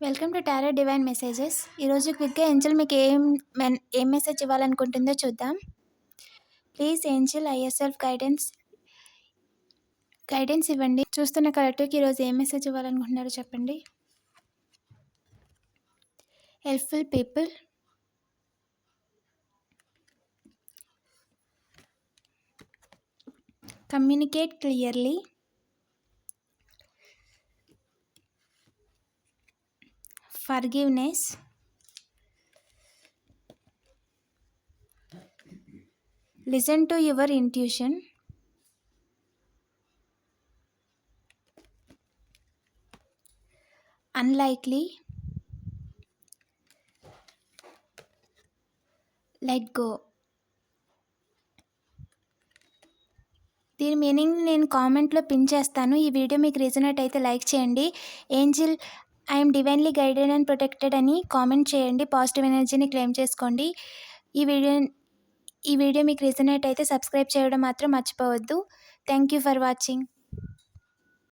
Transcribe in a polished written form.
Welcome to tarot divine messages. ఈరోజు క్విక్గా Angel మీకు ఏం మెసేజ్ ఇవ్వాలనుకుంటుందో చూద్దాం. ప్లీజ్ ఏంజల్ ఐఎస్ఎల్ఫ్ గైడెన్స్ ఇవ్వండి. చూస్తున్న కలెక్టర్కి ఈరోజు ఏం మెసేజ్ ఇవ్వాలనుకుంటున్నారో చెప్పండి. Helpful people, communicate clearly, forgiveness, listen to your intuition, unlikely, let go. దీని మీనింగ్ నేను కామెంట్లో పిన్ చేస్తాను. ఈ వీడియో మీకు రీజనేట్ అయితే లైక్ చేయండి. Angel I'm divinely guided and protected అని కామెంట్ చేయండి. పాజిటివ్ ఎనర్జీని క్లెయిమ్ చేసుకోండి. ఈ వీడియో మీకు రీజనేట్ అయితే సబ్స్క్రైబ్ చేయడం మాత్రం మర్చిపోవద్దు. Thank you for watching.